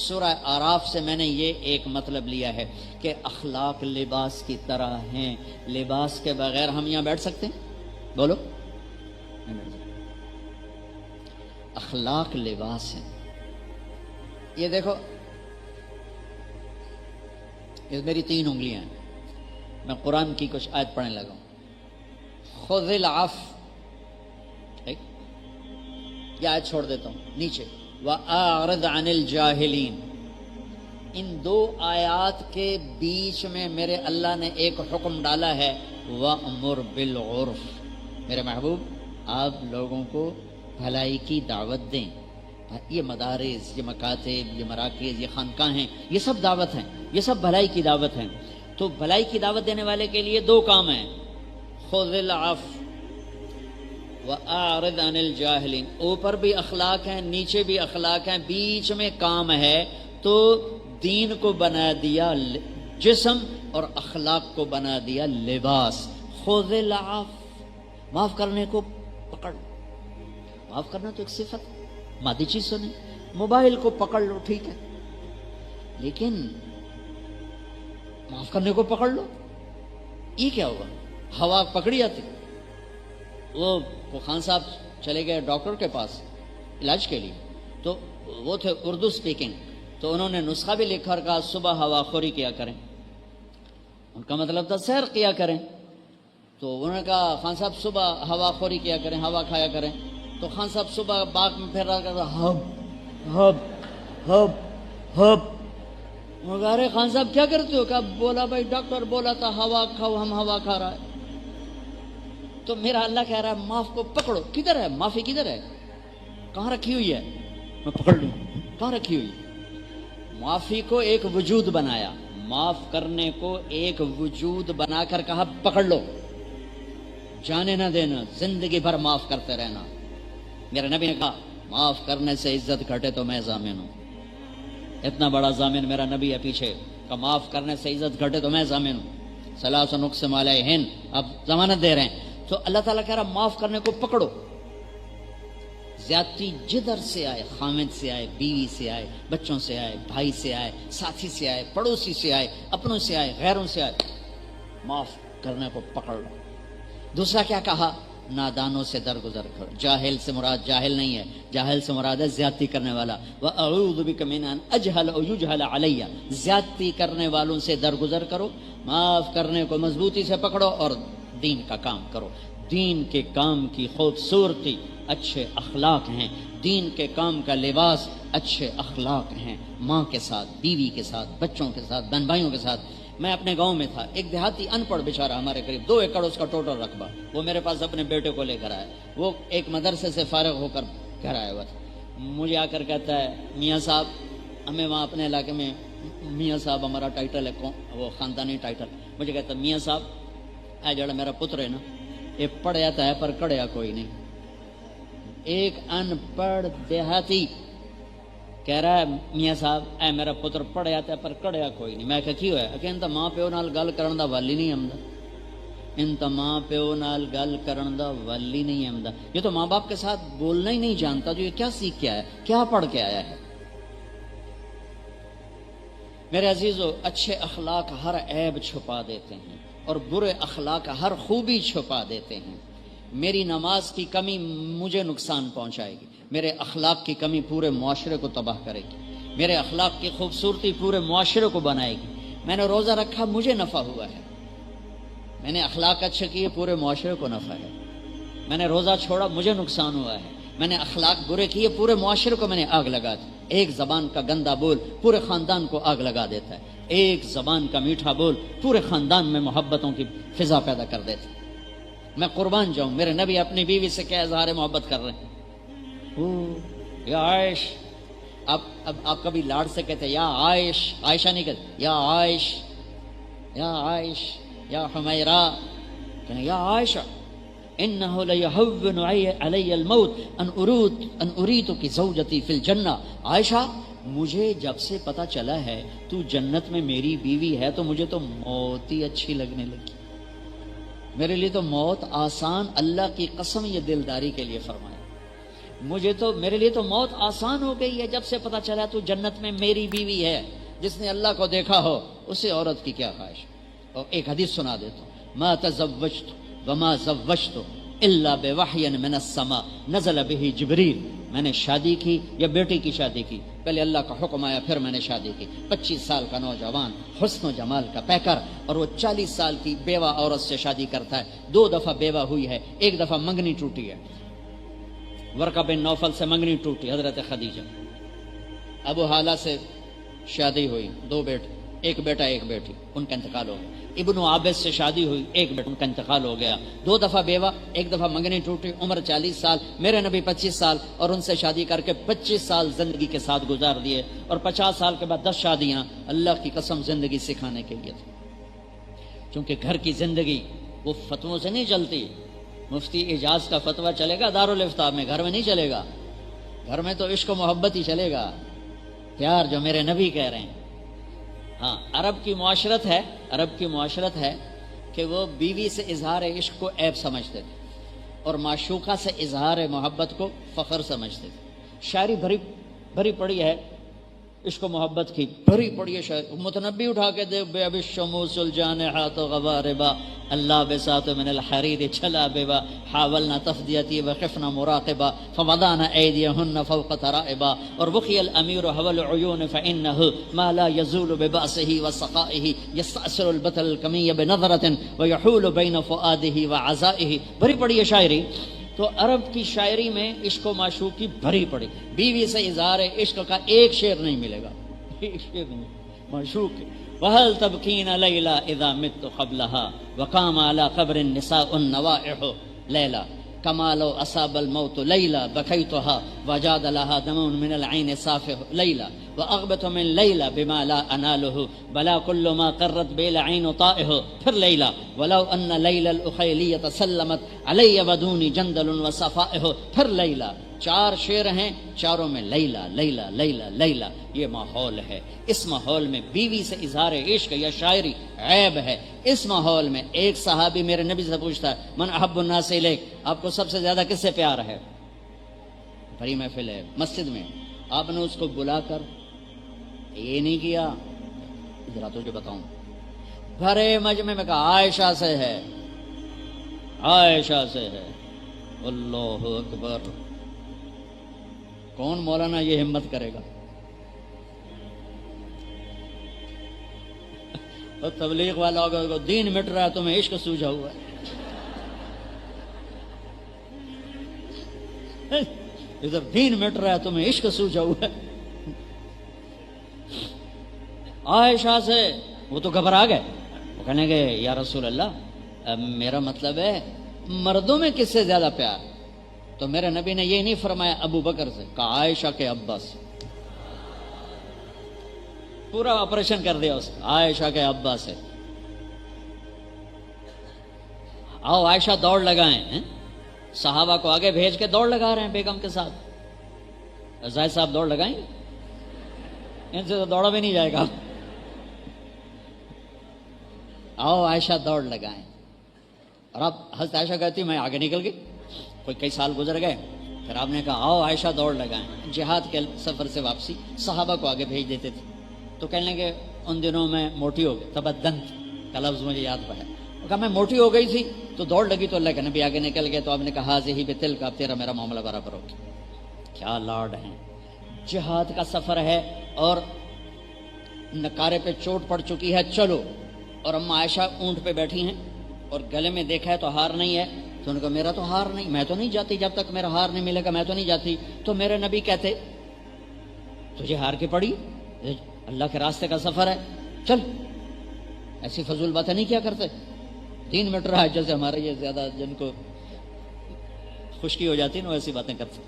سورہ آراف سے میں نے یہ ایک مطلب لیا ہے کہ اخلاق لباس کی طرح ہیں. لباس کے بغیر ہم یہاں بیٹھ سکتے ہیں؟ بولو. نہیں بیٹھ سکتے. اخلاق لباس ہیں. یہ دیکھو، یہ میری 3 انگلیاں ہیں. میں قرآن کی کچھ آیت پڑھنے لگا ہوں. خذ العفو، ٹھیک، یہ آیت چھوڑ دیتا ہوں. نیچے وَأَعْرِضْ عَنِ الْجَاهِلِينَ، ان 2 آیات کے بیچ میں میرے اللہ نے ایک حکم ڈالا ہے، وَأْمُرْ بِالْعُرْفِ. میرے محبوب، آپ لوگوں کو بھلائی کی دعوت دیں. یہ مدارس، یہ مکاتب، یہ مراکز، یہ خانقاہ ہیں، یہ سب دعوت ہیں، یہ سب بھلائی کی دعوت ہیں. تو بھلائی کی دعوت دینے والے کے لیے 2 کام ہیں، خذ العفو وَأَعْرِضْ عَنِ الْجَاهِلِينَ. اوپر بھی اخلاق ہیں، نیچے بھی اخلاق ہیں، بیچ میں کام ہے. تو دین کو بنا دیا جسم اور اخلاق کو بنا دیا لباس. خذ العفو، معاف کرنے کو پکڑ. معاف کرنا تو ایک صفت، مادی چیز تو نہیں. موبائل کو پکڑ لو، ٹھیک ہے، لیکن معاف کرنے کو پکڑ لو. یہ کیا ہوگا؟ ہوا پکڑی جاتی. وہ خان صاحب چلے گئے ڈاکٹر کے پاس علاج کے لیے، تو وہ تھے اردو سپیکنگ، تو انہوں نے نسخہ بھی لکھا اور کہا صبح ہوا خوری کیا کریں. ان کا مطلب تھا سیر کیا کریں. تو انہوں نے کہا خان صاحب صبح ہوا خوری کیا کریں، ہوا کھایا کریں. تو خان صاحب صبح باغ میں پھر رہا کرتا، ہب ہب ہب ہب. ارے خان صاحب کیا کرتے ہو؟ کہا بولا بھائی ڈاکٹر بولا تھا ہوا کھاؤ، ہم ہوا کھا رہا ہے. تو میرا اللہ کہہ رہا ہے معاف کو پکڑو. کدھر ہے معافی؟ کدھر ہے؟ کہاں رکھی ہوئی ہے؟ میں پکڑ لوں. کہاں رکھی ہوئی؟ معافی کو ایک وجود بنایا، معاف کرنے کو ایک وجود بنا کر کہا پکڑ لو، جانے نہ دینا، زندگی بھر معاف کرتے رہنا. میرے نبی نے کہا معاف کرنے سے عزت گھٹے تو میں ضامن ہوں. اتنا بڑا ضامن میرا نبی ہے پیچھے کہ معاف کرنے سے عزت گھٹے تو میں ضامن ہوں. ثلاث نقسم علیہن، اب ضمانت دے رہے ہیں. تو اللہ تعالیٰ کہہ رہا معاف کرنے کو پکڑو. زیادتی جدھر سے آئے، خامد سے آئے، بیوی سے آئے، بچوں سے آئے، بھائی سے آئے، ساتھی سے آئے، پڑوسی سے آئے، اپنوں سے آئے، غیروں سے آئے، معاف کرنے کو پکڑ لو. دوسرا کیا کہا؟ نادانوں سے درگزر کرو. جاہل سے مراد جاہل نہیں ہے، جاہل سے مراد ہے زیادتی کرنے والا. وَأَعُوذُ بِكَ مِنْ أَنْ أَجْهَلَ أَوْ يُجْهَلَ عَلَيَّ. زیادتی کرنے والوں سے درگزر کرو، معاف کرنے کو مضبوطی سے پکڑو اور دین کا کام کرو. دین کے کام کی خوبصورتی اچھے اخلاق ہیں. دین کے کام کا لباس اچھے اخلاق ہیں. ماں کے ساتھ، بیوی کے ساتھ، بچوں کے ساتھ، بہن بھائیوں کے ساتھ. میں اپنے گاؤں میں تھا، ایک دیہاتی ان پڑھ بیچارہ، ہمارے قریب 2 ایکڑ اس کا ٹوٹل رقبہ. وہ میرے پاس اپنے بیٹے کو لے کر آیا. وہ ایک مدرسے سے فارغ ہو کر گھر آیا ہوا تھا. مجھے آ کر کہتا ہے میاں صاحب، ہمیں وہاں اپنے علاقے میں میاں صاحب ہمارا ٹائٹل ہے، وہ خاندانی ٹائٹل. مجھے کہتا ہے میاں صاحب اے جڑا میرا پتر ہے نا، یہ پڑھ جاتا ہے پر کڑیا کوئی نہیں. ایک ان پڑھ دیہاتی کہہ رہا ہے میاں صاحب اے میرا پتر پڑھ جاتا ہے پر کڑیا کوئی نہیں. میں کہا کی ہویا؟ کہ ان ماں پیو نال گل کرن دا ول ہی نہیں آمدا. ان ماں پیو نال گل کرن دا ول ہی نہیں آمدا. یہ تو ماں باپ کے ساتھ بولنا ہی نہیں جانتا. جو یہ کیا سیکھ کے آیا، کیا پڑھ کے آیا ہے؟ میرے عزیزو، اچھے اخلاق ہر عیب چھپا دیتے ہیں اور برے اخلاق ہر خوبی چھپا دیتے ہیں. میری نماز کی کمی مجھے نقصان پہنچائے گی، میرے اخلاق کی کمی پورے معاشرے کو تباہ کرے گی. میرے اخلاق کی خوبصورتی پورے معاشرے کو بنائے گی. میں نے روزہ رکھا، مجھے نفع ہوا ہے. میں نے اخلاق اچھے کیے، پورے معاشرے کو نفع ہے. میں نے روزہ چھوڑا، مجھے نقصان ہوا ہے. میں نے اخلاق برے کیے، پورے معاشرے کو میں نے آگ لگا دی. ایک زبان کا گندا بول پورے خاندان کو آگ لگا دیتا ہے. ایک زبان کا میٹھا بول پورے خاندان میں محبتوں کی فضا پیدا کر دیتا ہے. میں قربان جاؤں، میرے نبی اپنی بیوی سے کیا اظہار محبت کر رہے ہیں. یا عائش، اب آپ کبھی لاڑ سے کہتے ہیں یا عائش، عائشہ نہیں کہتے، یا عائش، یا عائش، یا حمیرہ، کہنا یا عائشہ انه ليهون علي الموت ان اريدك زوجتي في الجنہ. عائشہ، مجھے جب سے پتا چلا ہے تو جنت میں میری بیوی ہے تو مجھے تو موت ہی اچھی لگنے لگی. میرے لیے تو موت آسان، اللہ کی قسم یہ دلداری کے لیے فرمایا. مجھے تو میرے لیے تو موت آسان ہو گئی ہے جب سے پتا چلا تو جنت میں میری بیوی ہے. جس نے اللہ کو دیکھا ہو اسے عورت کی کیا خواہش. اور ایک حدیث سنا دیتا ہوں. ما تزوجت وما زوجت الا بوحی من السماء نزل به جبریل. میں نے شادی کی یا بیٹی کی شادی کی, پہلے اللہ کا حکم آیا پھر میں نے شادی کی. 25 سال کا نوجوان, حسن و جمال کا پیکر, اور وہ 40 سال کی بیوہ عورت سے شادی کرتا ہے. 2 دفعہ بیوہ ہوئی ہے, 1 دفعہ منگنی ٹوٹی ہے. ورقہ بن نوفل سے منگنی ٹوٹی, حضرت خدیجہ. ابو حالہ سے شادی ہوئی, 2 بیٹے, 1 بیٹا 1 بیٹی, ان کا انتقال ہو گیا. ابن عابد سے شادی ہوئی, 1 بیٹا, ان کا انتقال ہو گیا. 2 دفعہ بیوہ, 1 دفعہ منگنی ٹوٹی, عمر 40 سال. میرے نبی 25 سال اور ان سے شادی کر کے 25 سال زندگی کے ساتھ گزار دیے, اور 50 سال کے بعد 10 شادیاں. اللہ کی قسم زندگی سکھانے کے لیے تھی, کیونکہ گھر کی زندگی وہ فتووں سے نہیں چلتی. مفتی اجاز کا فتویٰ چلے گا دارالافتاء میں, گھر میں نہیں چلے گا. گھر میں تو عشق و محبت ہی چلے گا, پیار جو میرے نبی کہہ رہے ہیں. ہاں, عرب کی معاشرت ہے کہ وہ بیوی سے اظہار عشق کو عیب سمجھتے تھے اور معشوقہ سے اظہار محبت کو فخر سمجھتے تھے. شاعری بھری پڑی ہے عشق و محبت کی, بھری پڑی ہے شاعری. متنبی اٹھا کے دے بے ابی الشموس الجانحات غواربا اللہ بسات من الحریر چلا بیبا حاولنا تفدیتی وخفنا مراقبا فوضعنا ایدیہن فوق ترائبا اور بخی الامیر هو العیون فإنه ما لا يزول ببأسه وسقائه يستأثر البطل الکمی بنظرة ويحول بین فؤاده وعزائه. بھری پڑی ہے شاعری. تو عرب کی شاعری میں عشق و معشوق کی بھری پڑی. بیوی سے اظہار عشق کا ایک شعر نہیں ملے گا, ایک شعر نہیں. معشوق وَهَلْ تَبْكِينَ لَيْلَا إِذَا مِتُّ قَبْلَهَا وَقَامَ عَلَى قَبْرِ النِّسَاءُ النَّوَائِحُ لَيْلَا كَمَا لَوْ أَصَابَ الْمَوْتُ لَيْلَا بَكَيْتُهَا وَجَادَ لَهَا دَمٌ مِنَ الْعَيْنِ صَافِحُ لَيْلَا وَأَغْبَتُ مِنْ لَيْلَا بِمَا لَا أَنَالُهُ بَلَا كُلُّ مَا قَرَّتْ بِهِ الْعَيْنُ طَائِحُ. پھر لَيْلَا وَلَوْ أَنَّ لَيْلَا الْأُخَيْلِيَّةَ سَلَّمَتْ عَلَيَّ وَدُونِي جَنْدَلٌ وَصَفَائِحُ. پھر لَيْلَا. 4 شعر ہیں, چاروں میں لیلا لیلا لیلا لیلا. یہ ماحول ہے. اس ماحول میں بیوی سے اظہار عشق یا شاعری عیب ہے. اس ماحول میں ایک صحابی میرے نبی سے پوچھتا ہے من احب الناس الیک, آپ کو سب سے زیادہ کس سے پیار ہے؟ بڑی محفل ہے مسجد میں, آپ نے اس کو بلا کر یہ نہیں کیا, ذرا تجھے بتاؤں, بھرے مجمع میں کہا عائشہ سے ہے, عائشہ سے ہے. اللہ اکبر. کون مولانا یہ ہمت کرے گا؟ اور تبلیغ والا ہوگا دین مٹ رہا ہے تمہیں عشق سوجھا ہوا ہے, ادھر دین مٹ رہا ہے تمہیں عشق سوجھا ہوا ہے. عائشہ سے وہ تو گھبرا گئے, وہ کہنے گے یا رسول اللہ میرا مطلب ہے مردوں میں کس سے زیادہ پیار؟ تو میرے نبی نے یہ نہیں فرمایا ابو بکر سے, کہا عائشہ کے ابا سے. پورا آپریشن کر دیا اس, عائشہ کے ابا سے. آؤ عائشہ دوڑ لگائیں, صحابہ کو آگے بھیج کے دوڑ لگا رہے ہیں بیگم کے ساتھ. زاہد صاحب دوڑ لگائیں گے؟ ان سے تو دوڑا بھی نہیں جائے گا. آؤ عائشہ دوڑ لگائیں. اور اب حضرت عائشہ کہتی میں آگے نکل گئی. کوئی کئی سال گزر گئے, پھر آپ نے کہا آؤ عائشہ دوڑ لگائیں. جہاد کے سفر سے واپسی صحابہ کو آگے بھیج دیتے تھے. تو کہنے لگے ان دنوں میں موٹی ہو گئی, تبدنت کا لفظ مجھے یاد پڑا. کہا میں موٹی ہو گئی تھی تو دوڑ لگی تو اللہ کے نبی آگے نکل گئے. تو آپ نے کہا حاضی بتل کا, اب تیرا میرا معاملہ برابر ہو گیا. کیا لاڈ ہیں. جہاد کا سفر ہے اور نکارے پہ چوٹ پڑ چکی ہے, چلو. اور اما عائشہ اونٹ پہ بیٹھی ہیں اور گلے میں دیکھا ہے تو ہار نہیں ہے. تو انہوں نے کہا میرا تو ہار نہیں, میں تو نہیں جاتی, جب تک میرا ہار نہیں ملے گا میں تو نہیں جاتی. تو میرے نبی کہتے تجھے ہار کے پڑی, اللہ کے راستے کا سفر ہے, چل. ایسی فضول باتیں نہیں کیا کرتے. دین مٹ رہا ہے, جیسے ہمارے یہ زیادہ جن کو خشکی ہو جاتی ہے نا ایسی باتیں کرتے.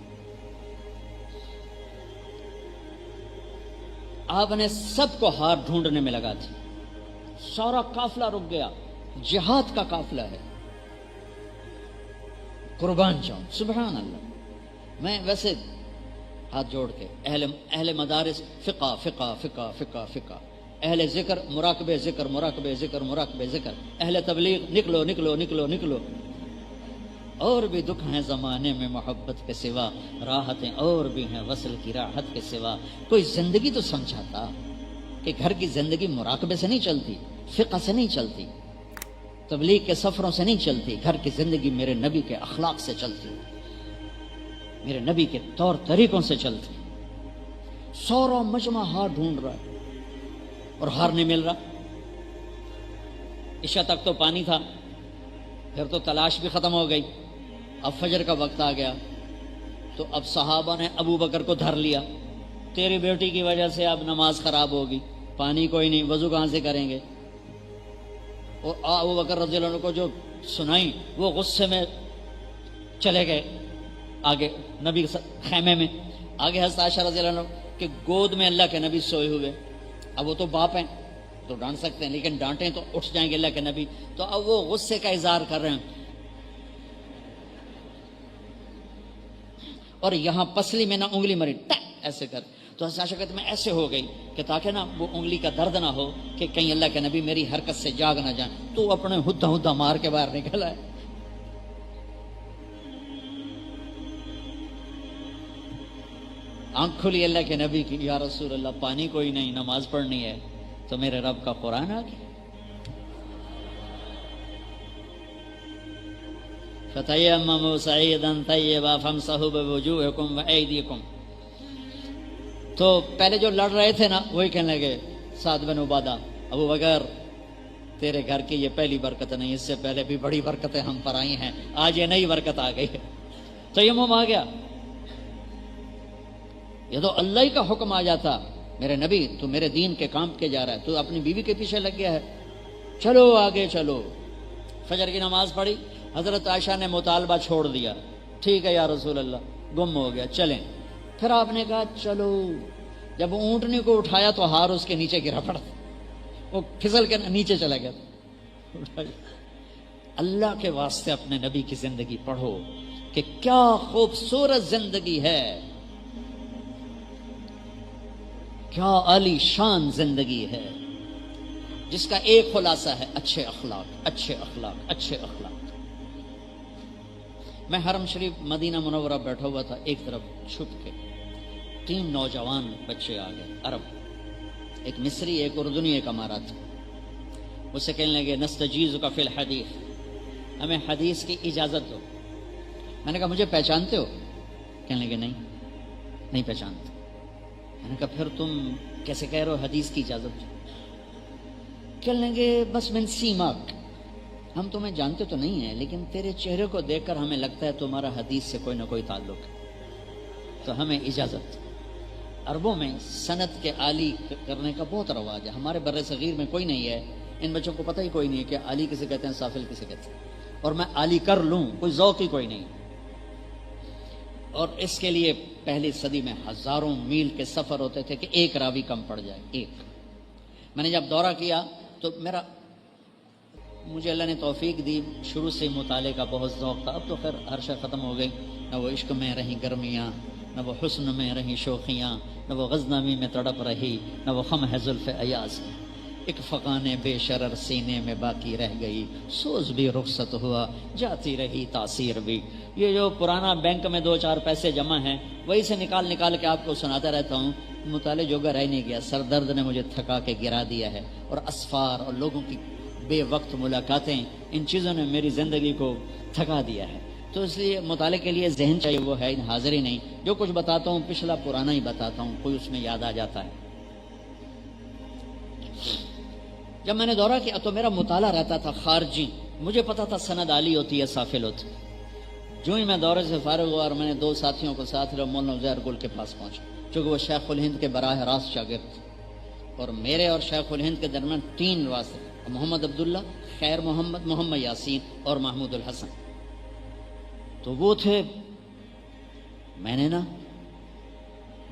آپ نے سب کو ہار ڈھونڈنے میں لگا تھی. سارا قافلہ رک گیا, جہاد کا قافلہ ہے. قربان جاؤں, سبحان اللہ. میں ویسے ہاتھ جوڑ کے اہل مدارس فقہ فقہ فقہ فقہ فقہ, اہل ذکر مراقبے ذکر مراقبے ذکر مراقبے ذکر, اہل تبلیغ نکلو نکلو نکلو نکلو. اور بھی دکھ ہیں زمانے میں محبت کے سوا، راحتیں اور بھی ہیں وصل کی راحت کے سوا۔ کوئی زندگی تو سمجھاتا کہ گھر کی زندگی مراقبے سے نہیں چلتی، فقہ سے نہیں چلتی، تبلیغ کے سفروں سے نہیں چلتی، گھر کی زندگی میرے نبی کے اخلاق سے چلتی، میرے نبی کے طور طریقوں سے چلتی۔ سورا مجمع ہار ڈھونڈ رہا ہے اور ہار نہیں مل رہا۔ عشاء تک تو پانی تھا، پھر تو تلاش بھی ختم ہو گئی، اب فجر کا وقت آ گیا تو اب صحابہ نے ابو بکر کو دھر لیا، تیری بیٹی کی وجہ سے اب نماز خراب ہوگی، پانی کوئی نہیں، وضو کہاں سے کریں گے؟ اور ابو بکر رضی اللہ عنہ کو جو سنائی وہ غصے میں چلے گئے آگے نبی خیمے میں، آگے حضرت عائشہ رضی اللہ عنہ کہ گود میں اللہ کے نبی سوئے ہوئے۔ اب وہ تو باپ ہیں تو ڈانٹ سکتے ہیں، لیکن ڈانٹیں تو اٹھ جائیں گے اللہ کے نبی، تو اب وہ غصے کا اظہار کر رہے ہیں اور یہاں پسلی میں نہ انگلی مری ٹک ایسے کر، تو حضرت عائشہ کہتے میں ایسے ہو گئی کہ تاکہ نا وہ انگلی کا درد نہ ہو کہ کہیں اللہ کے نبی میری حرکت سے جاگ نہ جائیں، تو اپنے ہدا ہدا مار کے باہر نکل آئے۔ آنکھ کھلی اللہ کے نبی کی، یا رسول اللہ پانی کوئی نہیں، نماز پڑھنی ہے، تو میرے رب کا قرآن آ گیا، فَتَيَمَّمُوا صَعِيدًا طَيِّبًا فَامْسَحُوا بِوُجُوهِكُمْ وَأَيْدِيكُمْ۔ تو پہلے جو لڑ رہے تھے نا وہی کہنے لگے، سعد بن عبادہ، ابو بکر تیرے گھر کی یہ پہلی برکت نہیں، اس سے پہلے بھی بڑی برکتیں ہم پر آئی ہیں، آج یہ نئی برکت آ گئی ہے، تیمم آ گیا۔ یہ تو اللہ ہی کا حکم آ جاتا، میرے نبی تو میرے دین کے کام کے جا رہا ہے، تو اپنی بیوی کے پیچھے لگ گیا ہے، چلو آگے چلو۔ فجر کی نماز پڑھی، حضرت عائشہ نے مطالبہ چھوڑ دیا، ٹھیک ہے یا رسول اللہ گم ہو گیا چلیں۔ پھر آپ نے کہا چلو، جب اونٹنی کو اٹھایا تو ہار اس کے نیچے گرا پڑا، وہ پھسل کے نیچے چلا گیا۔ اللہ کے واسطے اپنے نبی کی زندگی پڑھو کہ کیا خوبصورت زندگی ہے، کیا عالی شان زندگی ہے، جس کا ایک خلاصہ ہے اچھے اخلاق، اچھے اخلاق، اچھے اخلاق۔ میں حرم شریف مدینہ منورہ بیٹھا ہوا تھا، ایک طرف چھپ کے 3 نوجوان بچے آ گئے عرب، ایک مصری، ایک اردنی، ایک اماراتی۔ مجھ سے کہنے لگے نستجیزک فی الحدیث، ہمیں حدیث کی اجازت دو۔ میں نے کہا مجھے پہچانتے ہو؟ کہنے لگے نہیں پہچانتے۔ میں نے کہا پھر تم کیسے کہہ رہے ہو حدیث کی اجازت دو؟ کہنے لگے بس من سیماک، ہم تمہیں جانتے تو نہیں ہیں لیکن تیرے چہرے کو دیکھ کر ہمیں لگتا ہے تمہارا حدیث سے کوئی نہ کوئی تعلق ہے، تو ہمیں اجازت۔ عربوں میں سند کے عالی کرنے کا بہت رواج ہے، ہمارے بر صغیر میں کوئی نہیں ہے، ان بچوں کو پتہ ہی کوئی نہیں ہے کہ عالی کسے کہتے ہیں، سافل کسے کہتے ہیں، اور میں عالی کر لوں کوئی ذوق ہی کوئی نہیں۔ اور اس کے لیے پہلی صدی میں ہزاروں میل کے سفر ہوتے تھے کہ ایک راوی کم پڑ جائے، ایک۔ میں نے جب دورہ کیا تو مجھے اللہ نے توفیق دی، شروع سے مطالعے کا بہت ذوق تھا، اب تو خیر ہر شے ختم ہو گئی، نہ وہ عشق میں رہیں گرمیاں، نہ وہ حسن میں رہیں شوخیاں، نہ وہ غزنوی میں تڑپ رہی، نہ وہ خم ہے زلف ایاز میں، ایک فقان بے شرر سینے میں باقی رہ گئی، سوز بھی رخصت ہوا، جاتی رہی تاثیر بھی۔ یہ جو پرانا بینک میں 2-4 پیسے جمع ہیں وہی سے نکال کے آپ کو سناتا رہتا ہوں، مطالعے جوگا رہ نہیں گیا، سر درد نے مجھے تھکا کے گرا دیا ہے، اور اسفار اور لوگوں کی بے وقت ملاقاتیں، ان چیزوں نے میری زندگی کو تھکا دیا ہے، تو اس لیے مطالعے کے لیے ذہن چاہیے، وہ ہے حاضر ہی نہیں، جو کچھ بتاتا ہوں پچھلا پرانا ہی بتاتا ہوں، کوئی اس میں یاد آ جاتا ہے۔ جب میں نے دورہ کیا تو میرا مطالعہ رہتا تھا خارجی، مجھے پتا تھا سند عالی ہوتی ہے سافل ہوتی۔ جو ہی میں دورے سے فارغ ہوا اور میں نے 2 ساتھیوں کو ساتھ لیا، مولانا عزیر گل کے پاس پہنچا، چونکہ وہ شیخ الہند کے براہ راست شاگرد تھے، اور میرے اور شیخ الہند کے درمیان 3 واسطے، محمد عبداللہ، خیر محمد، محمد یاسین اور محمود الحسن، تو وہ تھے۔ میں نے نا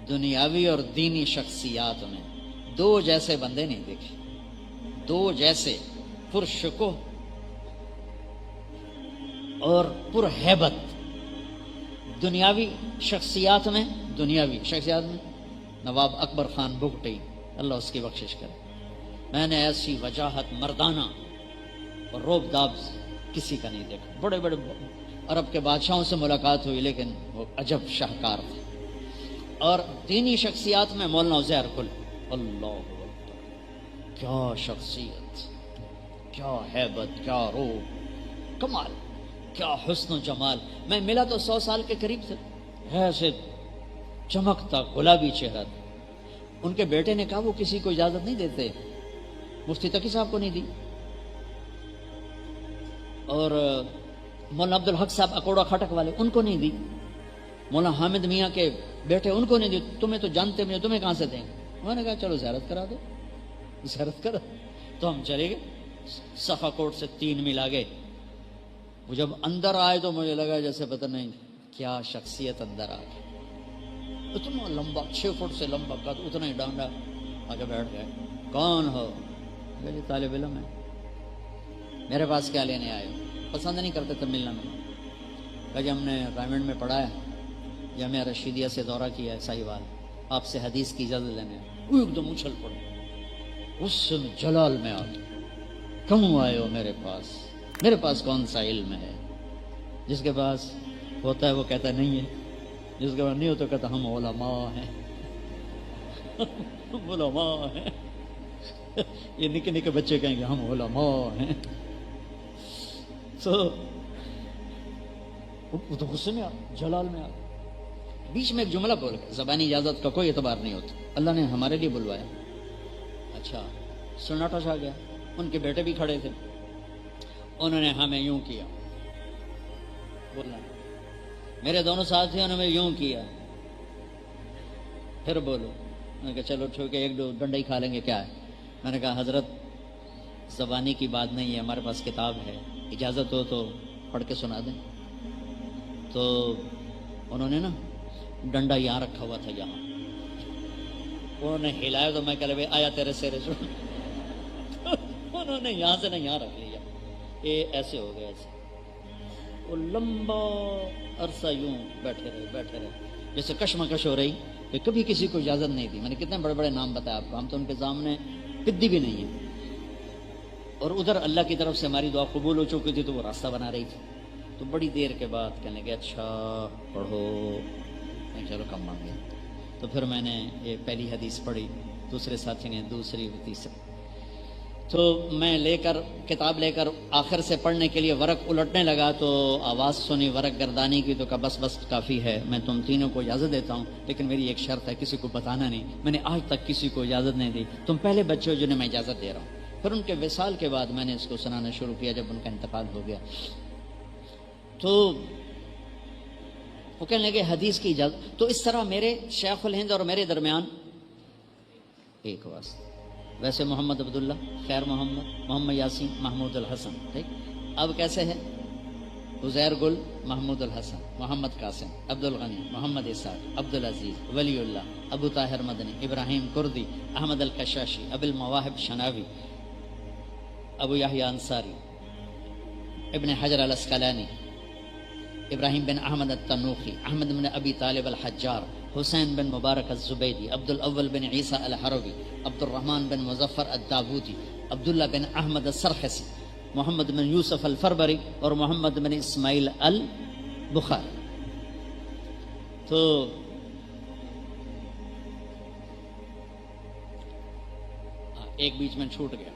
دنیاوی اور دینی شخصیات میں 2 جیسے بندے نہیں دیکھے، 2 جیسے پرشکوہ اور پرہیبت۔ دنیاوی شخصیات میں نواب اکبر خان بگٹی، اللہ اس کی بخشش کرے، میں نے ایسی وجاہت مردانہ اور روب داب کسی کا نہیں دیکھا، بڑے بڑے عرب کے بادشاہوں سے ملاقات ہوئی، لیکن وہ عجب شاہکار تھے. اور دینی شخصیات میں مولانا عزیر گل، اللہ اکبر، کیا شخصیت، کیا ہیبت، کیا روح، کمال، کیا حسن و جمال. میں ملا تو 100 سال کے قریب تھے، ایسے چمکتا گلابی چہرہ تھا. ان کے بیٹے نے کہا وہ کسی کو اجازت نہیں دیتے، مفتی تقی صاحب کو نہیں دی، اور مولانا عبدالحق صاحب اکوڑا کھٹک والے ان کو نہیں دی، مولانا حامد میاں کے بیٹے ان کو نہیں دی. تمہیں تو جانتے بھی نہیں، تمہیں کہاں سے دیں؟ انہوں نے کہا چلو زیارت کرا دو، زیارت کرا. تو ہم چلے گئے، صفا کوٹ سے 3 میل آگے. وہ جب اندر آئے تو مجھے لگا جیسے پتہ نہیں کیا شخصیت اندر آ گئی. اتنا لمبا، 6 فٹ سے لمبا قد، اتنا ہی ڈانڈا. آگے بیٹھ گئے. کون ہو؟ یہ طالب علم ہے. میرے پاس کیا لینے آئے ہو؟ پسند نہیں کرتے تھے ملنا میں. کہا جی ہم نے رائمنڈ میں پڑھا ہے، جامعہ رشیدیہ سے دورہ کیا ہے ساہیوال، آپ سے حدیث کی اجازت لینے آئے. وہ ایک دم اچھل پڑے، اس میں جلال میں آ گئے. کیوں آئے ہو میرے پاس؟ میرے پاس کون سا علم ہے؟ جس کے پاس ہوتا ہے وہ کہتا نہیں ہے، جس کے پاس نہیں ہوتا کہتا ہم علماء ہیں. ہم علماء ہیں. یہ نکے نکے بچے کہیں گے ہم علماء ہیں. تو وہ تو غصے میں آ، جلال میں آ. بیچ میں ایک جملہ بول گیا، زبانی اجازت کا کوئی اعتبار نہیں ہوتا، اللہ نے ہمارے لیے بلوایا. اچھا، سناٹا چھا گیا. ان کے بیٹے بھی کھڑے تھے، انہوں نے ہمیں یوں کیا، بولنا میرے دونوں ساتھیوں نے ہمیں یوں کیا. پھر بولو. میں نے کہا چلو ٹھیک ہے، 1-2 ڈنڈے ہی کھا لیں گے، کیا ہے؟ میں نے کہا حضرت زبانی کی بات نہیں ہے، ہمارے پاس کتاب ہے، اجازت ہو تو پڑھ کے سنا دیں. تو انہوں نے نا ڈنڈا یہاں رکھا ہوا تھا، یہاں انہوں نے ہلایا تو میں کہہ رہا آیا تیرے سیرے سے. انہوں نے یہاں سے نہ یہاں رکھ لیا. یہ ایسے ہو گیا، ایسے. وہ لمبا عرصہ یوں بیٹھے رہے جیسے کشمکش ہو رہی کہ کبھی کسی کو اجازت نہیں دی. میں نے کتنے بڑے بڑے نام بتایا آپ کو، ہم تو ان کے سامنے پدی بھی نہیں ہے. اور ادھر اللہ کی طرف سے ہماری دعا قبول ہو چکی تھی تو وہ راستہ بنا رہی تھی. تو بڑی دیر کے بعد کہنے لگے اچھا پڑھو. چلو کم مان گیا. تو پھر میں نے یہ پہلی حدیث پڑھی، دوسرے ساتھی نے دوسری، تیسری. تو میں کتاب لے کر آخر سے پڑھنے کے لیے ورق الٹنے لگا تو آواز سنی ورق گردانی کی. تو کہا بس کافی ہے، میں تم تینوں کو اجازت دیتا ہوں، لیکن میری ایک شرط ہے، کسی کو بتانا نہیں. میں نے آج تک کسی کو اجازت نہیں دی، تم پہلے بچے ہو جنہیں میں اجازت دے رہا ہوں. پھر ان کے وصال کے بعد میں نے اس کو سنانا شروع کیا جب ان کا انتقال ہو گیا. تو وہ کہنے لگے حدیث کی اجازت. تو اس طرح میرے شیخ الہند اور میرے درمیان ایک واسطہ. ویسے محمد عبداللہ، خیر محمد یاسین، محمود الحسن، ٹھیک. اب کیسے ہے؟ عزیر گل، محمود الحسن، محمد قاسم، عبد الغنی، محمد اسحاق، عبد العزیز، ولی اللہ، ابو طاہر مدنی، ابراہیم کردی، احمد الکشاشی، ابو المواہب شناوی، ابو یحییٰ انصاری، ابن حجر الاسقلانی، ابراہیم بن احمد التنوخی، احمد بن ابی طالب الحجار، حسین بن مبارک الزبیدی، عبد الاول بن عیسیٰ الحروی، عبد الرحمن بن مظفر الداودی، عبداللہ بن احمد السرخسی، محمد بن یوسف الفربری اور محمد بن اسماعیل البخاری. تو ایک بیچ میں چھوٹ گیا،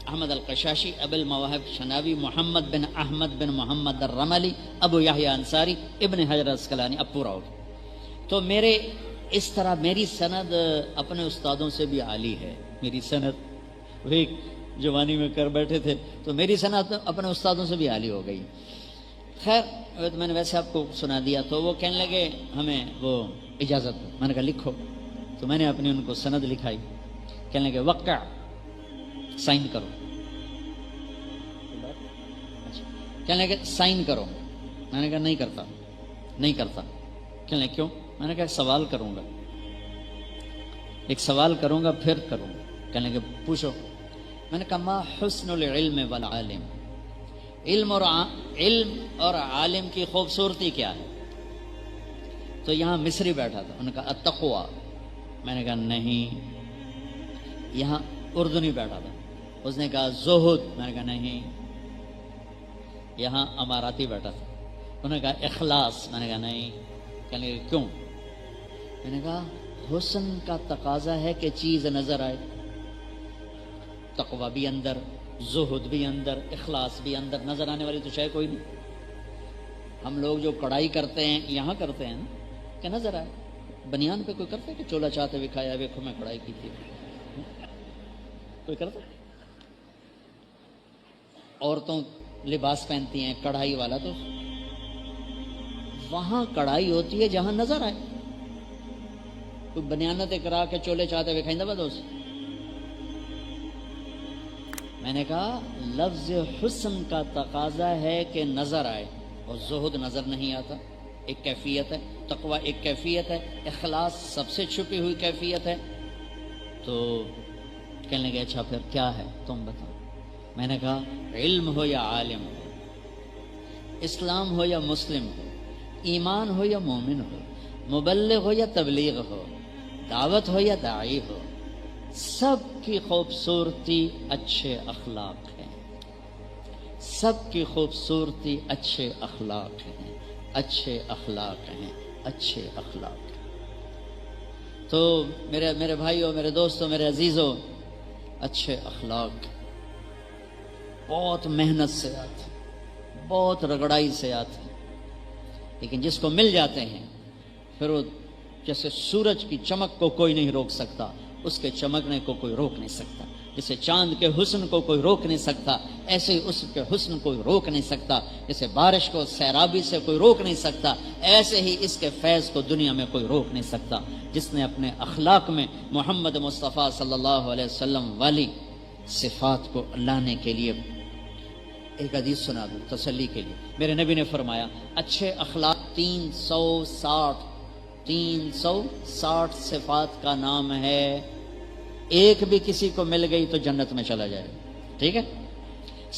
احمد القشاشی، ابو المواہب شناوی، محمد بن احمد بن محمد الرملی، ابو یحییٰ انصاری، ابن حجر الاسقلانی. اب پورا ہو گیا. تو میرے اس طرح میری سند اپنے استادوں سے بھی عالی ہے. میری سند وہ جوانی میں کر بیٹھے تھے تو میری سند اپنے استادوں سے بھی عالی ہو گئی. خیر میں نے ویسے آپ کو سنا دیا. تو وہ کہنے لگے ہمیں وہ اجازت دو. میں نے کہا لکھو. تو میں نے اپنی ان کو سند لکھائی. کہنے لگے وقع، سائن کرو. کہنے لگے سائن کرو. میں نے کہا نہیں کرتا. کہنے لگے کیوں؟ میں نے کہا سوال کروں گا، ایک سوال کروں گا پھر کروں گا. کہنے لگے پوچھو. میں نے کہا ما حسن العلم والعالم، علم اور عالم کی خوبصورتی کیا ہے؟ تو یہاں مصری بیٹھا تھا، انہوں نے کہا التقوی. میں نے کہا نہیں. یہاں اردنی بیٹھا تھا، اس نے کہا زہد. میں نے کہا نہیں. یہاں اماراتی بیٹھا تھا، انہوں نے کہا اخلاص، میں نے کہا نہیں، کہنے لگے کیوں؟ میں نے کہا حسن کا تقاضا ہے کہ چیز نظر آئے، تقوی بھی اندر، زہد بھی اندر، اخلاص بھی اندر، نظر آنے والی تو شے کوئی نہیں۔ ہم لوگ جو کڑائی کرتے ہیں یہاں کرتے ہیں نا کہ نظر آئے، بنیان پہ کوئی کرتا ہے کہ چولا چاہتے دکھایا دیکھو میں کڑائی کی تھی؟ کوئی کرتا؟ عورتوں لباس پہنتی ہیں کڑھائی والا، تو وہاں کڑھائی ہوتی ہے جہاں نظر آئے، کوئی بنیانت کرا کے چولے چاہتے ہوئے کھائیں بدوس۔ میں نے کہا لفظ حسن کا تقاضا ہے کہ نظر آئے، اور زہد نظر نہیں آتا، ایک کیفیت ہے، تقوی ایک کیفیت ہے، اخلاص سب سے چھپی ہوئی کیفیت ہے۔ تو کہنے لگے اچھا پھر کیا ہے تم بتاؤ؟ میں نے کہا علم ہو یا عالم ہو، اسلام ہو یا مسلم ہو، ایمان ہو یا مومن ہو، مبلغ ہو یا تبلیغ ہو، دعوت ہو یا داعی ہو، سب کی خوبصورتی اچھے اخلاق ہیں، سب کی خوبصورتی اچھے اخلاق ہیں، اچھے اخلاق ہیں، اچھے اخلاق ہیں۔ تو میرے بھائیوں، میرے دوستوں، میرے عزیزوں، اچھے اخلاق بہت محنت سے آتے، بہت رگڑائی سے آتے، لیکن جس کو مل جاتے ہیں پھر وہ جیسے سورج کی چمک کو کوئی نہیں روک سکتا، اس کے چمکنے کو کوئی روک نہیں سکتا، جیسے چاند کے حسن کو کوئی روک نہیں سکتا، ایسے ہی اس کے حسن کوئی روک نہیں سکتا، جیسے بارش کو سیرابی سے کوئی روک نہیں سکتا، ایسے ہی اس کے فیض کو دنیا میں کوئی روک نہیں سکتا۔ جس نے اپنے اخلاق میں محمد مصطفیٰ صلی اللہ علیہ وسلم والی صفات کو لانے کے لیے، ایک حدیث سنا دوں تسلی کے لیے، میرے نبی نے فرمایا اچھے اخلاق 360 صفات کا نام ہے، ایک بھی کسی کو مل گئی تو جنت میں چلا جائے، ٹھیک ہے؟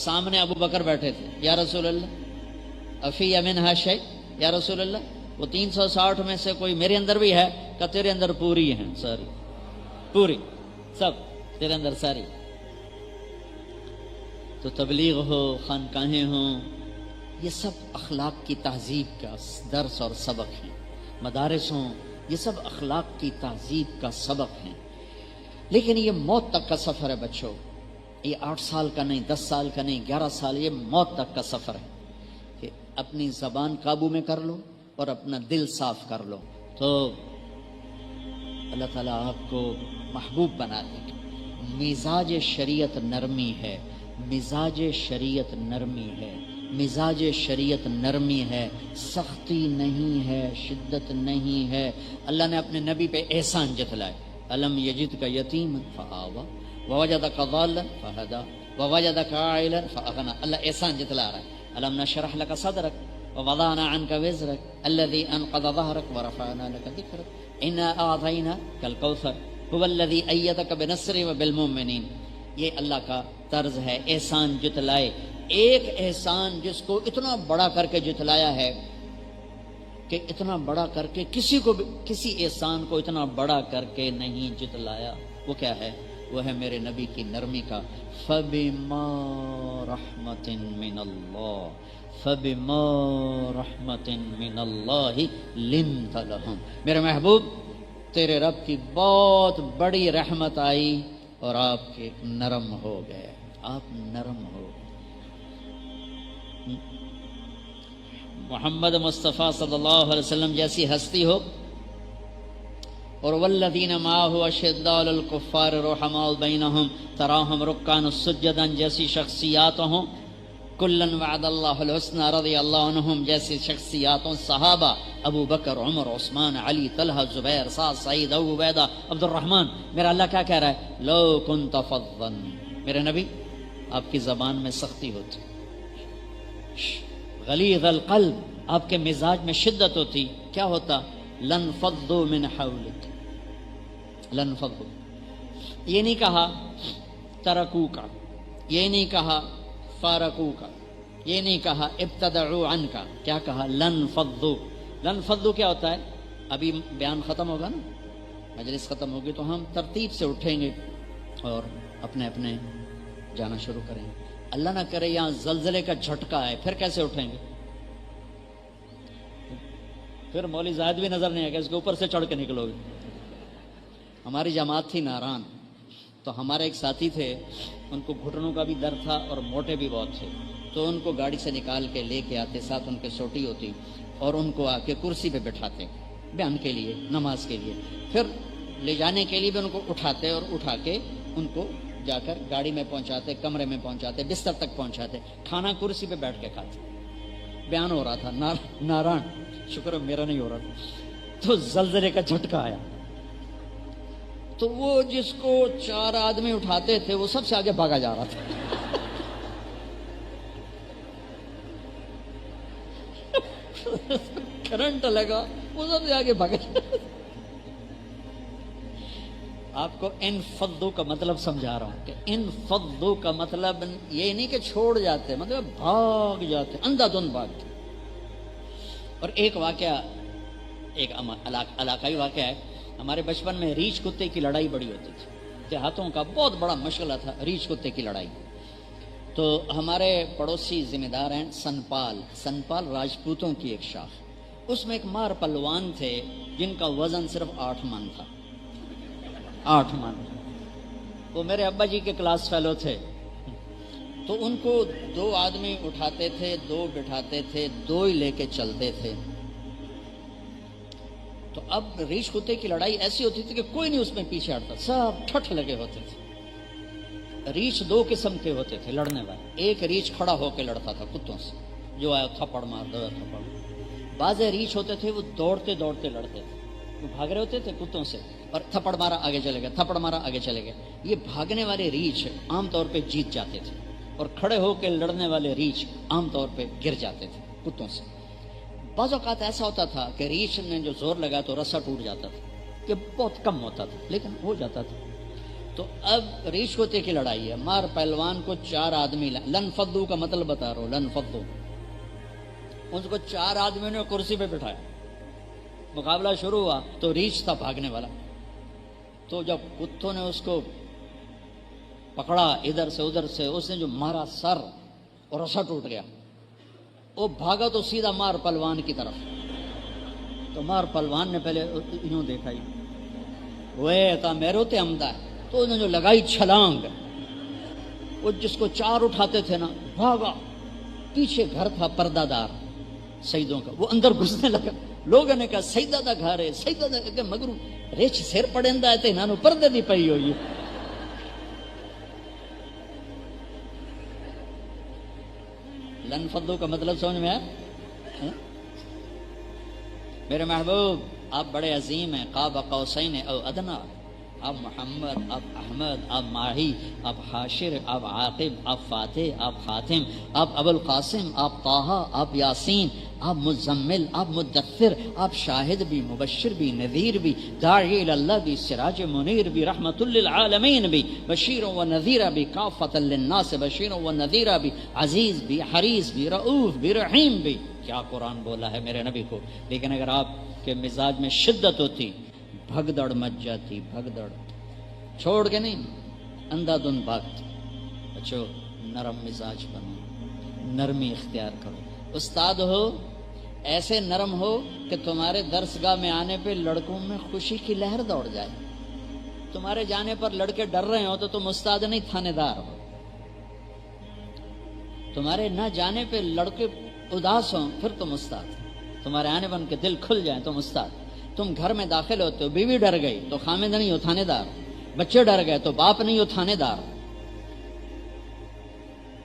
سامنے ابو بکر بیٹھے تھے، یا رسول اللہ افی منہا شیء، یا رسول اللہ وہ 360 میں سے کوئی میرے اندر بھی ہے؟ کہ تیرے اندر پوری ہیں، ساری پوری، سب تیرے اندر ساری۔ تو تبلیغ ہو، خانقاہیں ہوں، یہ سب اخلاق کی تہذیب کا درس اور سبق ہیں، مدارس ہوں، یہ سب اخلاق کی تہذیب کا سبق ہیں۔ لیکن یہ موت تک کا سفر ہے بچوں، یہ 8 سال کا نہیں، 10 سال کا نہیں، 11 سال، یہ موت تک کا سفر ہے کہ اپنی زبان قابو میں کر لو اور اپنا دل صاف کر لو، تو اللہ تعالیٰ آپ کو محبوب بنا دے گا۔ مزاج شریعت نرمی ہے، مزاج شریعت نرمی ہے، مزاج شریعت نرمی ہے، سختی نہیں ہے، شدت نہیں ہے۔ اللہ نے اپنے نبی پہ احسان جتلائے، الم یجدک یتیما فآوی ووجدک ضالا فہدی ووجدک عائلا فاغنی۔ اللہ احسان جتلا رہا ہے، الم نشرح لک صدرک ووضعنا عنک وزرک الذی انقض ظہرک ورفعنا لک ذکرک انا اعطیناک الکوثر هو الذی ایدک بنصرہ وبالمؤمنین۔ یہ اللہ کا طرز ہے، احسان جتلائے۔ ایک احسان جس کو اتنا بڑا کر کے جتلایا ہے کہ اتنا بڑا کر کے کسی احسان کو اتنا بڑا کر کے نہیں جتلایا، وہ کیا ہے؟ وہ ہے میرے نبی کی نرمی کا، فَبِمَا رَحْمَةٍ مِّنَ اللَّهِ فَبِمَا رَحْمَةٍ مِّنَ اللَّهِ لِنْتَ لَهُمْ۔ میرے محبوب، تیرے رب کی بہت بڑی رحمت آئی اور آپ کے نرم ہو گئے، آپ نرم ہو گئے۔ محمد مصطفیٰ صلی اللہ علیہ وسلم جیسی ہستی ہو، اور والذین معہ اشداء علی الکفار رحماء بینہم تراہم رکعا سجدا جیسی شخصیات ہوں، کلن وعد اللہ الحسنى رضی اللہ عنہم جیسی شخصیاتوں، صحابہ ابو بکر، عمر، عثمان، علی، طلحہ، زبیر، سعد، سعید، ابو عبیدہ، عبد الرحمن۔ میرا اللہ کیا کہہ رہا ہے؟ لو کنت فظا، میرے نبی آپ کی زبان میں سختی ہوتی، غلیظ القلب، آپ کے مزاج میں شدت ہوتی، کیا ہوتا؟ لن فضوا من حولک، لن فضوا۔ یہ نہیں کہا ترکو کا، یہ نہیں کہا فارقو کا، یہ نہیں کہا ابتدعوا عنک، کیا کہا؟ لن فضوا۔ لن فضوا کیا ہوتا ہے؟ ابھی بیان ختم ہوگا نا، مجلس ختم ہوگی تو ہم ترتیب سے اٹھیں گے اور اپنے اپنے جانا شروع کریں گے۔ اللہ نہ کرے یہاں زلزلے کا جھٹکا ہے، پھر کیسے اٹھیں گے؟ پھر مولوی زاہد بھی نظر نہیں آئے گا، اس کے اوپر سے چڑھ کے نکلو گے۔ ہماری جماعت تھی ناران، تو ہمارے ایک ساتھی تھے، ان کو گھٹنوں کا بھی درد تھا اور موٹے بھی بہت تھے، تو ان کو گاڑی سے نکال کے لے کے آتے، ساتھ ان کے سوٹی ہوتی، اور ان کو آ کے کرسی پہ بٹھاتے بیان کے لیے، نماز کے لیے، پھر لے جانے کے لیے بھی ان کو اٹھاتے اور اٹھا کے ان کو جا کر گاڑی میں پہنچاتے، کمرے میں پہنچاتے، بستر تک پہنچاتے، کھانا کرسی پہ بیٹھ کے کھاتے۔ بیان ہو رہا تھا ناران، شکر ہے میرا نہیں ہو رہا تھا، تو زلزلے کا جھٹکا آیا، تو وہ جس کو 4 آدمی اٹھاتے تھے وہ سب سے آگے بھاگا جا رہا تھا۔ کرنٹ لگا، وہ سب سے آگے بھاگا جا رہا تھا۔ آپ کو انفضوا کا مطلب سمجھا رہا ہوں کہ انفضوا کا مطلب یہ نہیں کہ چھوڑ جاتے، مطلب بھاگ جاتے، اندھا دھند بھاگتے۔ اور ایک واقعہ، ایک علاقائی واقعہ ہے، ہمارے بچپن میں ریچھ کتے کی لڑائی بڑی ہوتی تھی، دیہاتوں کا بہت بڑا مشغلہ تھا ریچھ کتے کی لڑائی۔ تو ہمارے پڑوسی ذمہ دار ہیں سنپال راجپوتوں کی ایک شاخ، اس میں ایک مار پلوان تھے جن کا وزن صرف 8 من تھا، 8 من۔ وہ میرے ابا جی کے کلاس فیلو تھے، تو ان کو 2 آدمی اٹھاتے تھے، 2 بٹھاتے تھے، 2 ہی لے کے چلتے تھے۔ تو اب ریچھ کتے کی لڑائی ایسی ہوتی تھی کہ کوئی نہیں اس میں پیچھے ہٹتا، سب ٹھٹھ لگے ہوتے تھے۔ ریچھ 2 قسم کے ہوتے تھے لڑنے والے، ایک ریچھ کھڑا ہو کے لڑتا تھا کتوں سے، جو آیا تھپڑ مار دو تھپڑ۔ بعض ریچھ ہوتے تھے وہ دوڑتے دوڑتے لڑتے تھے، وہ بھاگ رہے ہوتے تھے کتوں سے، اور تھپڑ مارا آگے چلے گئے، تھپڑ مارا آگے چلے گئے۔ یہ بھاگنے والے ریچھ عام طور پہ جیت جاتے تھے، اور کھڑے ہو کے لڑنے والے ریچھ عام طور پہ گر جاتے تھے کتوں سے۔ بعض اوقات ایسا ہوتا تھا کہ ریچھ نے جو زور لگا تو رسا ٹوٹ جاتا تھا، کہ بہت کم ہوتا تھا لیکن ہو جاتا تھا۔ تو اب ریچھ کتے کی لڑائی ہے، مار پہلوان کو 4 آدمی، لنفضوا کا مطلب بتا رہا ہوں، لنفضوا، اس کو 4 آدمیوں نے کرسی پہ بٹھایا۔ مقابلہ شروع ہوا تو ریچھ تھا بھاگنے والا، تو جب کتوں نے اس کو پکڑا ادھر سے ادھر سے، اس نے جو مارا سر اور رسا ٹوٹ گیا، وہ بھاگا تو سیدھا مار پلوان کی طرف۔ تو مار پلوان نے پہلے یوں دیکھا، وہ تا میرو تے عمدہ ہے، تو انہوں نے جو لگائی چھلانگ، وہ جس کو 4 اٹھاتے تھے نا، بھاگا، پیچھے گھر تھا پردہ دار سیدوں کا، وہ اندر گھسنے لگا۔ لوگوں نے کہا سیدہ دا گھر ہے، سیدہ دا کہ مگر ریچھ سر پڑیندا ہے تے انہاں نوں پردے دی پئی ہوئی ہے۔ لنفضوا کا مطلب سمجھ میں آیا؟ میرے محبوب آپ بڑے عظیم ہیں، قاب قوسین او ادنا، آپ محمد، آپ احمد، آپ ماہی، آپ حاشر، آپ عاقب، آپ فاتح، آپ خاتم، آپ ابو القاسم، آپ طٰہٰ، آپ یاسین، آپ مزمل، آپ مدثر، آپ شاہد بھی، مبشر بھی، نذیر بھی، داعی اللہ بھی، سراج منیر بھی، رحمت للعالمین بھی، بشیر و نذیر بھی، کافۃ للناس بشیر و نذیر بھی، عزیز بھی، حریص بھی، رؤوف بھی، رحیم بھی۔ کیا قرآن بولا ہے میرے نبی کو۔ لیکن اگر آپ کے مزاج میں شدت ہوتی، بھگدڑ مچ جاتی، بھگدڑ، چھوڑ کے نہیں، اندھا دھند بھاگتی۔ بچو نرم مزاج بنو، نرمی اختیار کرو۔ استاد ہو ایسے نرم ہو کہ تمہارے درسگاہ میں آنے پہ لڑکوں میں خوشی کی لہر دوڑ جائے۔ تمہارے جانے پر لڑکے ڈر رہے ہو تو تم استاد نہیں، تھانے دار ہو۔ تمہارے نہ جانے پہ لڑکے اداس ہوں، پھر تم استاد۔ تمہارے آنے پر ان کے دل کھل جائیں، تم استاد۔ تم گھر میں داخل ہوتے ہو، بیوی ڈر گئی تو خامد نہیں ہو، تھانے دار۔ بچے ڈر گئے تو باپ نہیں ہو، تھانے دار۔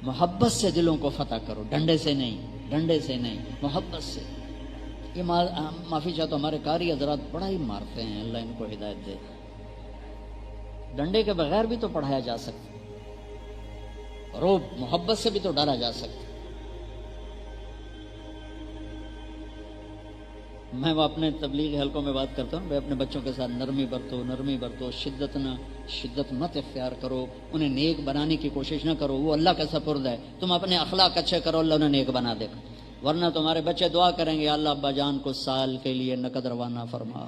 محبت سے دلوں کو فتح کرو، ڈنڈے سے نہیں، ڈنڈے سے نہیں، محبت سے۔ یہ معافی چاہتا ہوں، ہمارے قاری حضرات بڑا ہی مارتے ہیں، اللہ ان کو ہدایت دے۔ ڈنڈے کے بغیر بھی تو پڑھایا جا سکتا، روب محبت سے بھی تو ڈالا جا سکتا۔ میں وہ اپنے تبلیغی حلقوں میں بات کرتا ہوں، میں اپنے بچوں کے ساتھ نرمی برتو، نرمی برتو، شدت مت اختیار کرو، انہیں نیک بنانے کی کوشش نہ کرو، وہ اللہ کا سپرد ہے۔ تم اپنے اخلاق اچھے کرو، اللہ انہیں نیک بنا دے گا، ورنہ تمہارے بچے دعا کریں گے، اللہ ابا جان کو سال کے لیے نقد روانہ فرما۔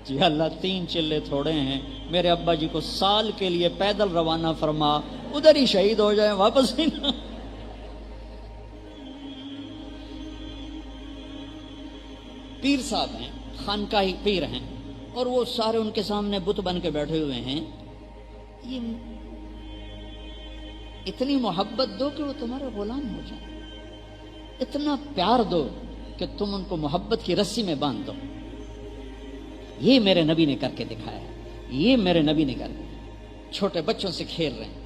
جی اللہ 3 چلے تھوڑے ہیں، میرے ابا جی کو سال کے لیے پیدل روانہ فرما، ادھر ہی شہید ہو جائیں، واپس ہی نہ۔ پیر صاحب ہیں، خانقاہی پیر ہیں، اور وہ سارے ان کے سامنے بت بن کے بیٹھے ہوئے ہیں۔ یہ اتنی محبت دو کہ وہ تمہارا غلام ہو جائے، اتنا پیار دو کہ تم ان کو محبت کی رسی میں باندھ دو۔ یہ میرے نبی نے کر کے دکھایا ہے، یہ میرے نبی نے کر کے۔ چھوٹے بچوں سے کھیل رہے ہیں،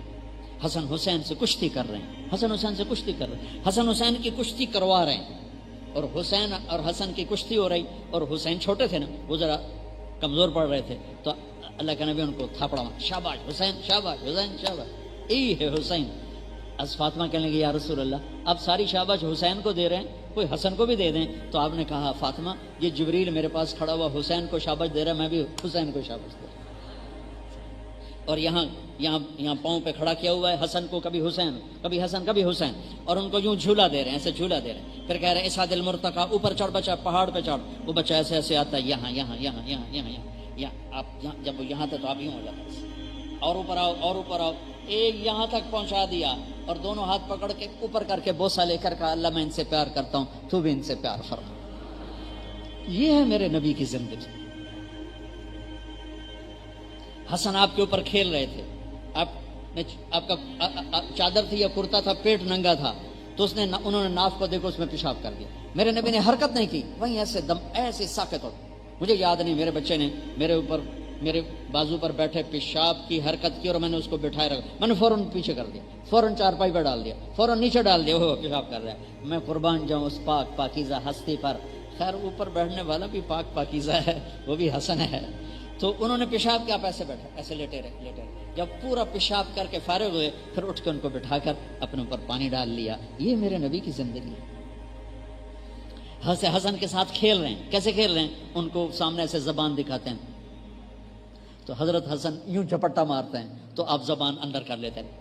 حسن حسین سے کشتی کر رہے ہیں، حسن حسین سے کشتی کر رہے ہیں، حسن حسین کی کشتی کروا رہے ہیں، اور حسین اور حسن کی کشتی ہو رہی، اور حسین چھوٹے تھے نا، وہ ذرا کمزور پڑ رہے تھے، تو اللہ کے نبی ان کو تھاپڑا مارا، شاباش حسین، شاباش حسین، شاباش، یہی ہے حسین۔ از فاطمہ کہنے لگی یا رسول اللہ آپ ساری شاباش حسین کو دے رہے ہیں، کوئی حسن کو بھی دے دیں۔ تو آپ نے کہا فاطمہ یہ جبریل میرے پاس کھڑا ہوا حسین کو شاباش دے رہا ہے، میں بھی حسین کو شاباش دے رہا ہوں۔ اور یہاں پاؤں پہ کھڑا کیا ہوا ہے حسن کو، کبھی حسین، کبھی حسن، کبھی حسین، اور ان کو یوں جھولا دے رہے ہیں، ایسے جھولا دے رہے ہیں۔ پھر کہہ رہے ہیں اسعد المرتقی، اوپر چڑھ بچہ، پہاڑ پہ چڑھ، وہ بچہ ایسے ایسے آتا ہے، یہاں یہاں یہاں یہاں یہاں یہاں، آپ جب وہ یہاں تھے تو آپ یوں ہو جاتے، اور اوپر آؤ اور اوپر آؤ، ایک یہاں تک پہنچا دیا، اور دونوں ہاتھ پکڑ کے اوپر کر کے بوسہ لے کر کہا اللہ میں ان سے پیار کرتا ہوں، تو بھی ان سے پیار فرما۔ یہ ہے میرے نبی کی زندگی۔ حسن آپ کے اوپر کھیل رہے تھے، آپ کا چادر تھی یا کرتا تھا، پیٹ ننگا تھا، تو انہوں نے ناف کو دیکھو اس میں پیشاب کر دیا، میرے نبی نے حرکت نہیں کی، وہیں ایسے دم ایسے ساکت ہو۔ مجھے یاد نہیں، میرے بچے نے میرے بازو پر بیٹھے پیشاب کی حرکت کی، اور میں نے اس کو بٹھائے رکھا، میں نے فوراً پیچھے کر دیا، فوراً چارپائی پہ ڈال دیا، فوراً نیچے ڈال دیا، وہ پیشاب کر رہا ہے۔ میں قربان جاؤں اس پاک پاکیزہ ہستی پر۔ خیر اوپر بیٹھنے والا بھی پاک پاکیزہ ہے، وہ بھی حسن ہے۔ تو انہوں نے پیشاب کیا، ایسے بیٹھے، ایسے لیٹے رہے۔ جب پورا پیشاب کر کے فارغ ہوئے، پھر اٹھ کے ان کو بٹھا کر اپنے اوپر پانی ڈال لیا۔ یہ میرے نبی کی زندگی ہے۔ حسن کے ساتھ کھیل رہے ہیں، کیسے کھیل رہے ہیں، ان کو سامنے سے زبان دکھاتے ہیں، تو حضرت حسن یوں جھپٹا مارتے ہیں تو آپ زبان اندر کر لیتے ہیں،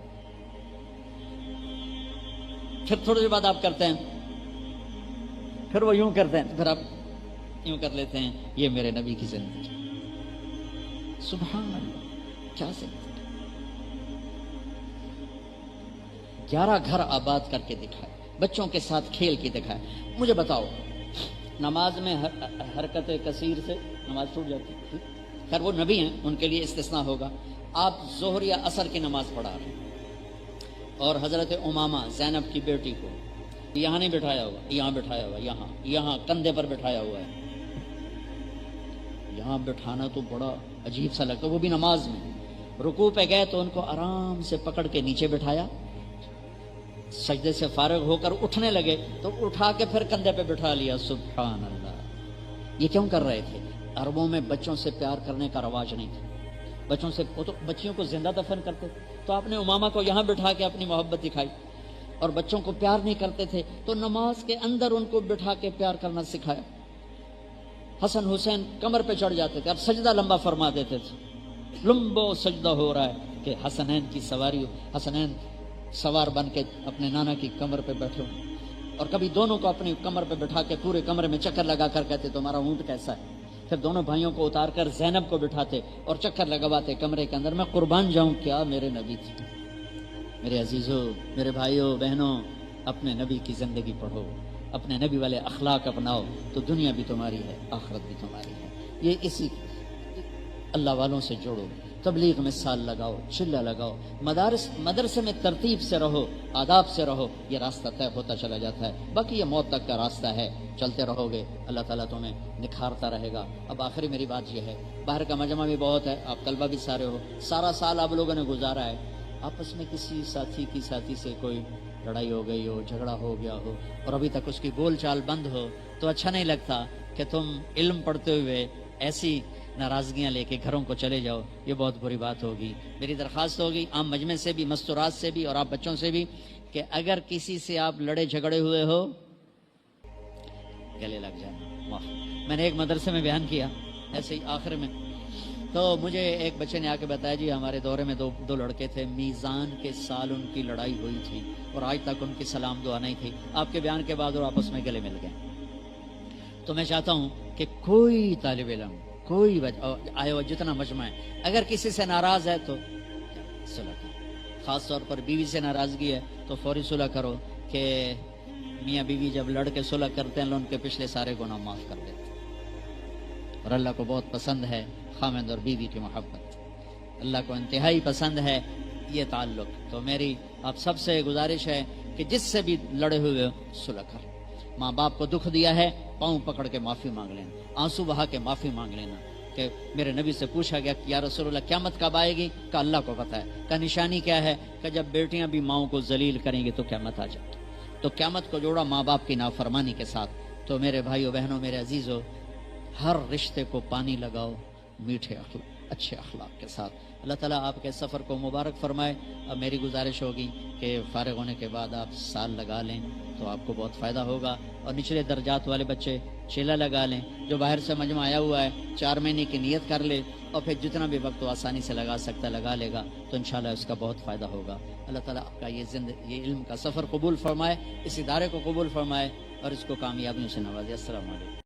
پھر تھوڑی دیر بعد آپ کرتے ہیں، پھر وہ یوں کرتے ہیں، پھر آپ یوں کر لیتے ہیں۔ یہ میرے نبی کی زندگی، سبحان اللہ، کیا زندگی۔ 11 گھر آباد کر کے دکھائے، بچوں کے ساتھ کھیل کے دکھائے۔ مجھے بتاؤ نماز میں حرکت کثیر سے نماز ٹوٹ جاتی ہے، خیر وہ نبی ہیں ان کے لیے استثناء ہوگا۔ آپ ظہر یا عصر کی نماز پڑھا رہے ہیں، اور حضرت امامہ زینب کی بیٹی کو یہاں نہیں بٹھایا ہوا، یہاں بٹھایا ہوا، یہاں کندھے پر بٹھایا ہوا ہے۔ یہاں بٹھانا تو بڑا عجیب سا لگتا ہے، وہ بھی نماز میں۔ رکوع پہ گئے تو ان کو آرام سے پکڑ کے نیچے بٹھایا، سجدے سے فارغ ہو کر اٹھنے لگے تو اٹھا کے پھر کندھے پہ بٹھا لیا۔ سبحان اللہ، یہ کیوں کر رہے تھے؟ عربوں میں بچوں سے پیار کرنے کا رواج نہیں تھا، بچوں سے وہ تو بچیوں کو زندہ دفن کرتے تھے، تو آپ نے امامہ کو یہاں بٹھا کے اپنی محبت دکھائی، اور بچوں کو پیار نہیں کرتے تھے تو نماز کے اندر ان کو بٹھا کے پیار کرنا سکھایا۔ حسن حسین کمر پہ چڑھ جاتے تھے، اب سجدہ لمبا فرما دیتے تھے، لمبا سجدہ ہو رہا ہے کہ حسنین کی سواری ہو، حسنین سوار بن کے اپنے نانا کی کمر پہ بیٹھے ہوں، اور کبھی دونوں کو اپنی کمر پہ بٹھا کے پورے کمرے میں چکر لگا کر کہتے تمہارا اونٹ کیسا ہے، پھر دونوں بھائیوں کو اتار کر زینب کو بٹھاتے اور چکر لگواتے کمرے کے اندر۔ میں قربان جاؤں، کیا میرے نبی تھے۔ میرے عزیزوں، میرے بھائیوں بہنوں، اپنے نبی کی زندگی پڑھو، اپنے نبی والے اخلاق اپناؤ، تو دنیا بھی تمہاری ہے، آخرت بھی تمہاری ہے۔ یہ اسی اللہ والوں سے جوڑو، تبلیغ میں سال لگاؤ، چلہ لگاؤ، مدرسے میں ترتیب سے رہو، آداب سے رہو، یہ راستہ طے ہوتا چلا جاتا ہے۔ باقی یہ موت تک کا راستہ ہے، چلتے رہو گے، اللہ تعالیٰ تمہیں نکھارتا رہے گا۔ اب آخری میری بات یہ ہے، باہر کا مجمع بھی بہت ہے، آپ طلبہ بھی سارے ہو، سارا سال آپ لوگوں نے گزارا ہے، آپس میں کسی ساتھی سے کوئی لڑائی ہو گئی ہو، جھگڑا ہو گیا ہو، اور ابھی تک اس کی بول چال بند ہو، تو اچھا نہیں لگتا کہ تم علم پڑھتے ہوئے ایسی ناراضگیاں لے کے گھروں کو چلے جاؤ، یہ بہت بری بات ہوگی۔ میری درخواست ہوگی عام مجمع سے بھی، مستورات سے بھی، اور آپ بچوں سے بھی، کہ اگر کسی سے آپ لڑے جھگڑے ہوئے ہو، گلے لگ جانا معاف۔ میں نے ایک مدرسے میں بیان کیا ایسے ہی آخر میں، تو مجھے ایک بچے نے آ کے بتایا جی ہمارے دورے میں دو لڑکے تھے، میزان کے سال ان کی لڑائی ہوئی تھی اور آج تک ان کی سلام دعا نہیں تھی، آپ کے بیان کے بعد اور آپس میں گلے مل گئے۔ تو میں چاہتا ہوں کہ کوئی طالب علم، کوئی آئے ہو جتنا مجمع ہے، اگر کسی سے ناراض ہے تو صلح کرو، خاص طور پر بیوی سے ناراضگی ہے تو فوری صلح کرو کہ میاں بیوی جب لڑ کے صلح کرتے ہیں اللہ ان کے پچھلے سارے گناہ معاف کر دیتے ہیں۔ اور اللہ کو بہت پسند ہے خاوند اور بیوی کی محبت، اللہ کو انتہائی پسند ہے یہ تعلق۔ تو میری آپ سب سے گزارش ہے کہ جس سے بھی لڑے ہوئے ہو صلح کر۔ ماں باپ کو دکھ دیا ہے، پاؤں پکڑ کے معافی مانگ لینا، آنسو بہا کے معافی مانگ لینا۔ کہ میرے نبی سے پوچھا گیا کہ یا رسول اللہ قیامت کب آئے گی؟ کہ اللہ کو پتہ ہے۔ کہ نشانی کیا ہے؟ کہ جب بیٹیاں بھی ماؤں کو ذلیل کریں گی تو قیامت آ جائے۔ تو قیامت کو جوڑا ماں باپ کی نافرمانی کے ساتھ۔ تو میرے بھائیو بہنوں، میرے عزیزو، ہر رشتے کو پانی لگاؤ میٹھے اخلاق، اچھے اخلاق کے ساتھ۔ اللہ تعالیٰ آپ کے سفر کو مبارک فرمائے۔ اب میری گزارش ہوگی کہ فارغ ہونے کے بعد آپ سال لگا لیں تو آپ کو بہت فائدہ ہوگا، اور نچلے درجات والے بچے چیلا لگا لیں۔ جو باہر سے مجمع آیا ہوا ہے 4 مہینے کی نیت کر لے، اور پھر جتنا بھی وقت وہ آسانی سے لگا سکتا ہے لگا لے گا تو انشاءاللہ اس کا بہت فائدہ ہوگا۔ اللہ تعالیٰ آپ کا یہ علم کا سفر قبول فرمائے، اس ادارے کو قبول فرمائے اور اس کو کامیابیوں سے نوازے۔ السلام علیکم۔